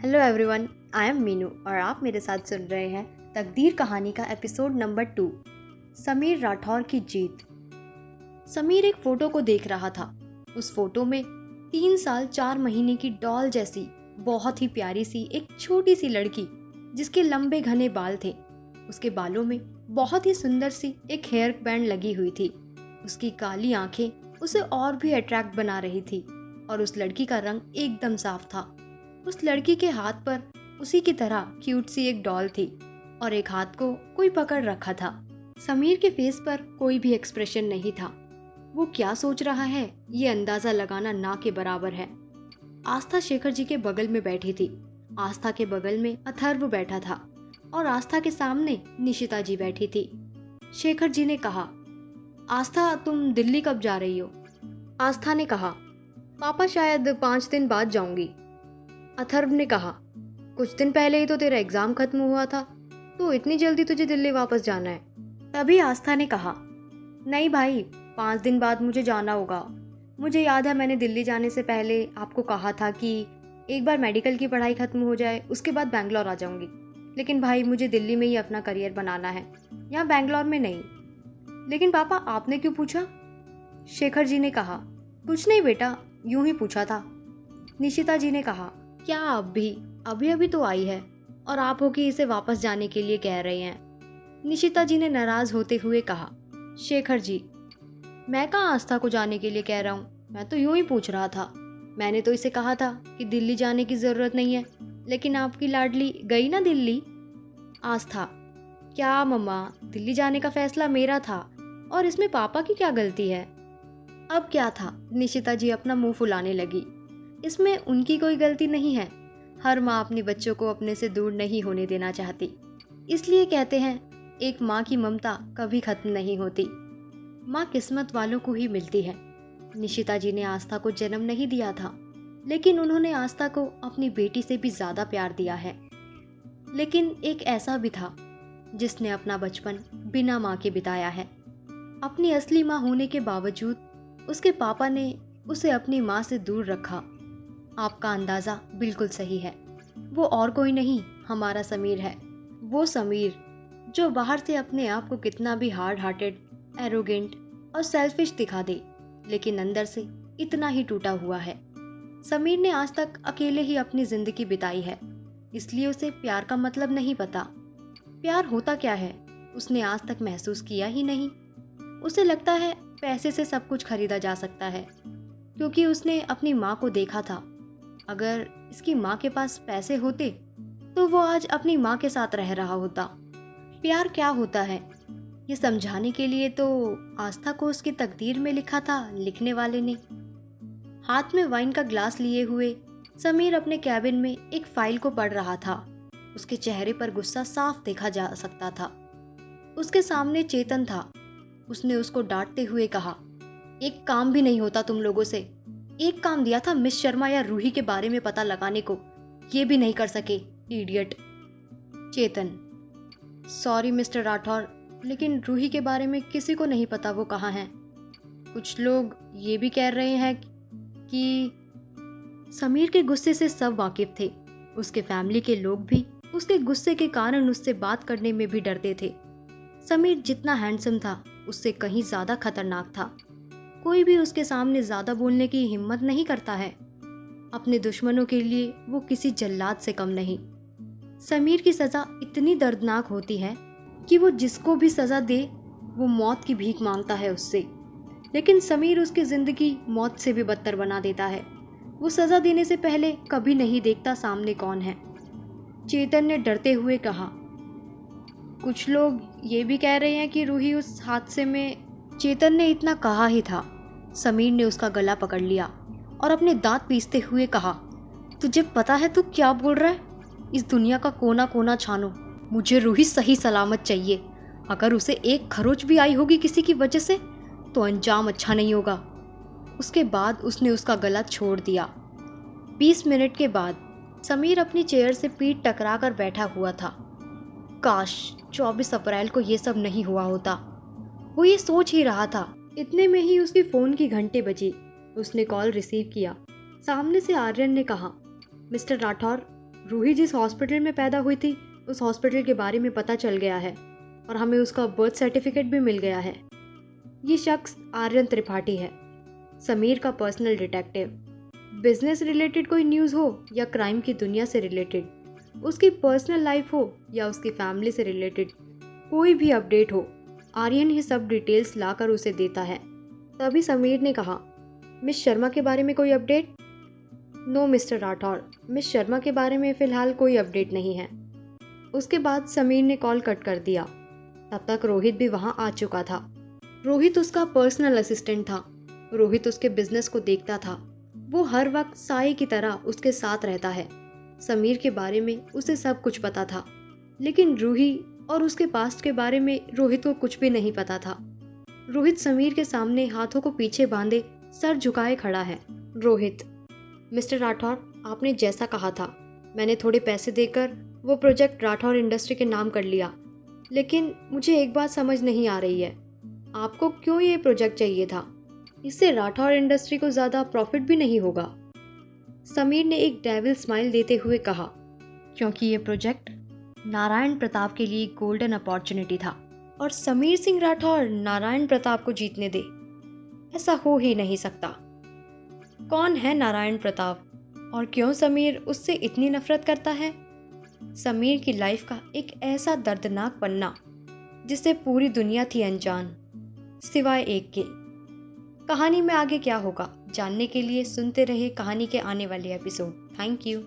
Hello everyone, I am Meenu और आप मेरे साथ सुन रहे हैं तकदीर कहानी का एपिसोड नंबर 2, समीर राठौर की जीत। समीर एक फोटो को देख रहा था। उस फोटो में 3 साल 4 महीने की डॉल जैसी बहुत ही प्यारी सी एक छोटी सी लड़की, जिसके लंबे घने बाल थे। उसके बालों में बहुत ही सुंदर सी एक हेयर बैंड लगी हुई थी। उसकी काली आंखें उसे और भी अट्रैक्ट बना रही थी और उस लड़की का रंग एकदम साफ था। उस लड़की के हाथ पर उसी की तरह क्यूट सी एक डॉल थी और एक हाथ को कोई पकड़ रखा था। समीर के फेस पर कोई भी एक्सप्रेशन नहीं था। वो क्या सोच रहा है ये अंदाजा लगाना ना के बराबर है। आस्था शेखर जी के बगल में बैठी थी। आस्था के बगल में अथर्व बैठा था और आस्था के सामने निशिता जी बैठी थी। शेखर जी ने कहा, आस्था तुम दिल्ली कब जा रही हो? आस्था ने कहा, पापा शायद 5 दिन बाद जाऊंगी। अथर्व ने कहा, कुछ दिन पहले ही तो तेरा एग्जाम खत्म हुआ था, तो इतनी जल्दी तुझे दिल्ली वापस जाना है? तभी आस्था ने कहा, नहीं भाई, 5 दिन बाद मुझे जाना होगा। मुझे याद है मैंने दिल्ली जाने से पहले आपको कहा था कि एक बार मेडिकल की पढ़ाई खत्म हो जाए उसके बाद बैंगलोर आ जाऊंगी। लेकिन भाई मुझे दिल्ली में ही अपना करियर बनाना है, यहाँ बैंगलोर में नहीं। लेकिन पापा आपने क्यों पूछा? शेखर जी ने कहा, कुछ नहीं बेटा, यूं ही पूछा था। निशिता जी ने कहा, क्या आप भी अभी अभी तो आई है और आप हो कि इसे वापस जाने के लिए कह रहे हैं? निशिता जी ने नाराज होते हुए कहा, शेखर जी, मैं कहाँ आस्था को जाने के लिए कह रहा हूँ, मैं तो यूं ही पूछ रहा था। मैंने तो इसे कहा था कि दिल्ली जाने की जरूरत नहीं है, लेकिन आपकी लाडली गई ना दिल्ली। आस्था, क्या मम्मा, दिल्ली जाने का फैसला मेरा था और इसमें पापा की क्या गलती है? अब क्या था, निशिता जी अपना मुंह फुलाने लगी। इसमें उनकी कोई गलती नहीं है। हर माँ अपने बच्चों को अपने से दूर नहीं होने देना चाहती। इसलिए कहते हैं, एक माँ की ममता कभी खत्म नहीं होती। माँ किस्मत वालों को ही मिलती है। निशिता जी ने आस्था को जन्म नहीं दिया था, लेकिन उन्होंने आस्था को अपनी बेटी से भी ज्यादा प्यार दिया है। लेकिन एक ऐसा भी था जिसने अपना बचपन बिना माँ के बिताया है। अपनी असली माँ होने के बावजूद उसके पापा ने उसे अपनी माँ से दूर रखा। आपका अंदाजा बिल्कुल सही है। वो और कोई नहीं, हमारा समीर है। वो समीर जो बाहर से अपने आप को कितना भी हार्ड हार्टेड, एरोगेंट और सेल्फिश दिखा दे, लेकिन अंदर से इतना ही टूटा हुआ है। समीर ने आज तक अकेले ही अपनी जिंदगी बिताई है, इसलिए उसे प्यार का मतलब नहीं पता। प्यार होता क्या है उसने आज तक महसूस किया ही नहीं। उसे लगता है पैसे से सब कुछ खरीदा जा सकता है, क्योंकि उसने अपनी माँ को देखा था। अगर इसकी माँ के पास पैसे होते तो वो आज अपनी माँ के साथ रह रहा होता। प्यार क्या होता है ये समझाने के लिए तो आस्था को उसकी तकदीर में लिखा था लिखने वाले ने। हाथ में वाइन का ग्लास लिए हुए समीर अपने कैबिन में एक फाइल को पढ़ रहा था। उसके चेहरे पर गुस्सा साफ देखा जा सकता था। उसके सामने चेतन था। उसने उसको डांटते हुए कहा, एक काम भी नहीं होता तुम लोगों से। एक काम दिया था मिस शर्मा या रूही के बारे में पता लगाने को, ये भी नहीं कर सके, इडियट। चेतन, सॉरी मिस्टर राठौर, लेकिन रूही के बारे में किसी को नहीं पता वो कहाँ है। कुछ लोग ये भी कह रहे हैं कि समीर के गुस्से से सब वाकिफ थे। उसके फैमिली के लोग भी उसके गुस्से के कारण उससे बात करने में भी डरते थे। समीर जितना हैंडसम था उससे कहीं ज्यादा खतरनाक था। कोई भी उसके सामने ज्यादा बोलने की हिम्मत नहीं करता है। अपने दुश्मनों के लिए वो किसी जल्लाद से कम नहीं। समीर की सजा इतनी दर्दनाक होती है कि वो जिसको भी सजा दे वो मौत की भीख मांगता है उससे। लेकिन समीर उसकी जिंदगी मौत से भी बदतर बना देता है। वो सजा देने से पहले कभी नहीं देखता सामने कौन है। चेतन ने डरते हुए कहा, कुछ लोग ये भी कह रहे हैं कि रूही उस हादसे में। चेतन ने इतना कहा ही था, समीर ने उसका गला पकड़ लिया और अपने दांत पीसते हुए कहा, तुझे पता है तू क्या बोल रहा है? इस दुनिया का कोना कोना छानो, मुझे रूही सही सलामत चाहिए। अगर उसे एक खरोच भी आई होगी किसी की वजह से तो अंजाम अच्छा नहीं होगा। उसके बाद उसने उसका गला छोड़ दिया। 20 मिनट के बाद समीर अपनी चेयर से पीठ टकरा कर बैठा हुआ था। काश 24 अप्रैल को ये सब नहीं हुआ होता। वो ये सोच ही रहा था। इतने में ही उसके फोन की घंटे बजी। उसने कॉल रिसीव किया। सामने से आर्यन ने कहा, मिस्टर राठौर, रूही जिस हॉस्पिटल में पैदा हुई थी उस हॉस्पिटल के बारे में पता चल गया है और हमें उसका बर्थ सर्टिफिकेट भी मिल गया है। ये शख्स आर्यन त्रिपाठी है, समीर का पर्सनल डिटेक्टिव। बिजनेस रिलेटेड कोई न्यूज़ हो या क्राइम की दुनिया से रिलेटेड, उसकी पर्सनल लाइफ हो या उसकी फैमिली से रिलेटेड, कोई भी अपडेट हो, आर्यन ही सब डिटेल्स लाकर उसे देता है। तभी समीर ने कहा, मिस शर्मा के बारे में कोई update? No mister Rathore, miss Sharma के बारे में फ़िलहाल कोई अपडेट नहीं है। उसके बाद समीर ने कॉल कट कर दिया। तब तक रोहित भी वहाँ आ चुका था। रोहित उसका पर्सनल असिस्टेंट था। रोहित उसके बिजनेस को देखता था। वो हर वक्त साई की तरह उसके साथ रहता है। समीर के बारे में उसे सब कुछ पता था, लेकिन रूही और उसके पास्ट के बारे में रोहित को कुछ भी नहीं पता था। रोहित समीर के सामने हाथों को पीछे बांधे सर झुकाए खड़ा है। रोहित, मिस्टर राठौर, आपने जैसा कहा था, मैंने थोड़े पैसे देकर वो प्रोजेक्ट राठौर इंडस्ट्री के नाम कर लिया। लेकिन मुझे एक बात समझ नहीं आ रही है, आपको क्यों ये प्रोजेक्ट चाहिए था? इससे राठौर इंडस्ट्री को ज़्यादा प्रॉफिट भी नहीं होगा। समीर ने एक डेविल स्माइल देते हुए कहा, क्योंकि ये प्रोजेक्ट नारायण प्रताप के लिए गोल्डन अपॉर्चुनिटी था और समीर सिंह राठौर नारायण प्रताप को जीतने दे, ऐसा हो ही नहीं सकता। कौन है नारायण प्रताप और क्यों समीर उससे इतनी नफरत करता है? समीर की लाइफ का एक ऐसा दर्दनाक पन्ना जिससे पूरी दुनिया थी अनजान, सिवाय एक के। कहानी में आगे क्या होगा जानने के लिए सुनते रहिए कहानी के आने वाले एपिसोड। Thank you.